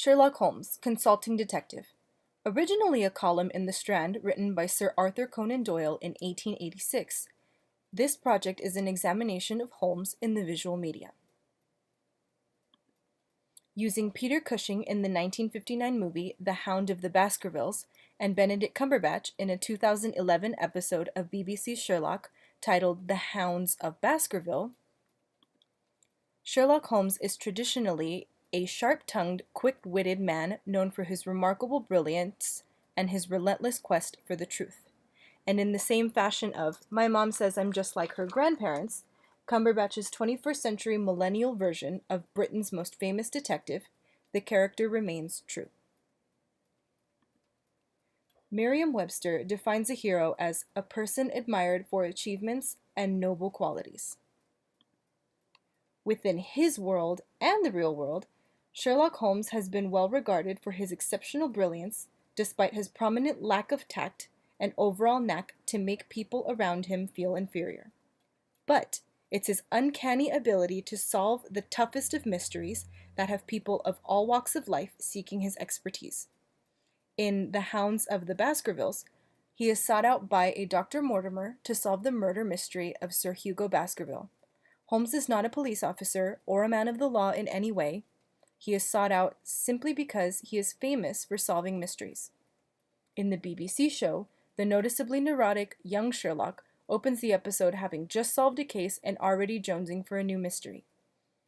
Sherlock Holmes, Consulting Detective. Originally a column in The Strand written by Sir Arthur Conan Doyle in 1886, this project is an examination of Holmes in the visual media. Using Peter Cushing in the 1959 movie The Hound of the Baskervilles and Benedict Cumberbatch in a 2011 episode of BBC's Sherlock titled The Hounds of Baskerville, Sherlock Holmes is traditionally a sharp-tongued, quick-witted man known for his remarkable brilliance and his relentless quest for the truth. And in the same fashion of "My mom says I'm just like her grandparents," Cumberbatch's 21st century millennial version of Britain's most famous detective, the character remains true. Merriam-Webster defines a hero as a person admired for achievements and noble qualities. Within his world and the real world, Sherlock Holmes has been well regarded for his exceptional brilliance, despite his prominent lack of tact and overall knack to make people around him feel inferior. But it's his uncanny ability to solve the toughest of mysteries that have people of all walks of life seeking his expertise. In The Hounds of the Baskervilles, he is sought out by a Dr. Mortimer to solve the murder mystery of Sir Hugo Baskerville. Holmes is not a police officer or a man of the law in any way. He is sought out simply because he is famous for solving mysteries. In the BBC show, the noticeably neurotic young Sherlock opens the episode having just solved a case and already jonesing for a new mystery.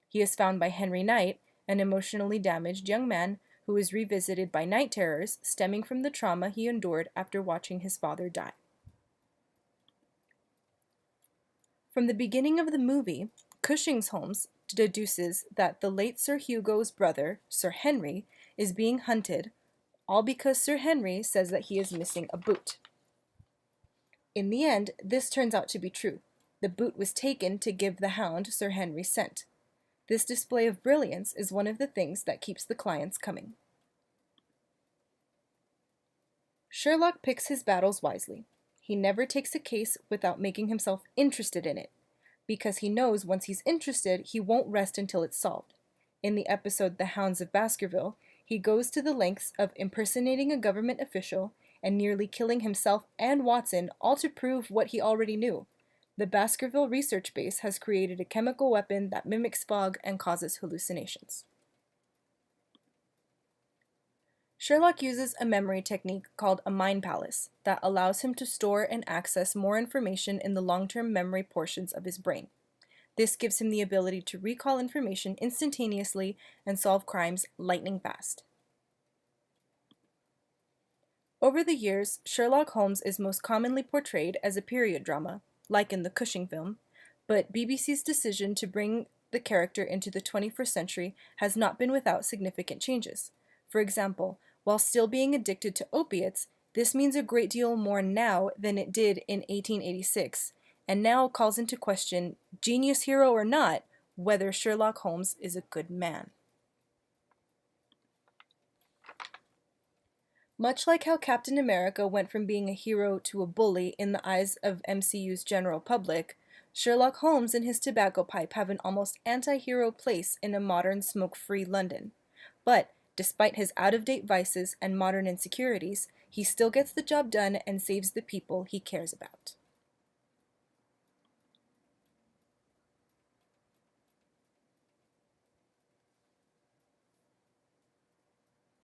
He is found by Henry Knight, an emotionally damaged young man who is revisited by night terrors stemming from the trauma he endured after watching his father die. From the beginning of the movie, Cushing's Holmes deduces that the late Sir Hugo's brother, Sir Henry, is being hunted, all because Sir Henry says that he is missing a boot. In the end, this turns out to be true. The boot was taken to give the hound Sir Henry sent. This display of brilliance is one of the things that keeps the clients coming. Sherlock picks his battles wisely. He never takes a case without making himself interested in it, because he knows once he's interested, he won't rest until it's solved. In the episode The Hounds of Baskerville, he goes to the lengths of impersonating a government official and nearly killing himself and Watson, all to prove what he already knew. The Baskerville research base has created a chemical weapon that mimics fog and causes hallucinations. Sherlock uses a memory technique called a mind palace that allows him to store and access more information in the long-term memory portions of his brain. This gives him the ability to recall information instantaneously and solve crimes lightning fast. Over the years, Sherlock Holmes is most commonly portrayed as a period drama, like in the Cushing film, but BBC's decision to bring the character into the 21st century has not been without significant changes. For example, while still being addicted to opiates, this means a great deal more now than it did in 1886, and now calls into question, genius hero or not, whether Sherlock Holmes is a good man. Much like how Captain America went from being a hero to a bully in the eyes of MCU's general public, Sherlock Holmes and his tobacco pipe have an almost anti-hero place in a modern smoke-free London. But despite his out-of-date vices and modern insecurities, he still gets the job done and saves the people he cares about.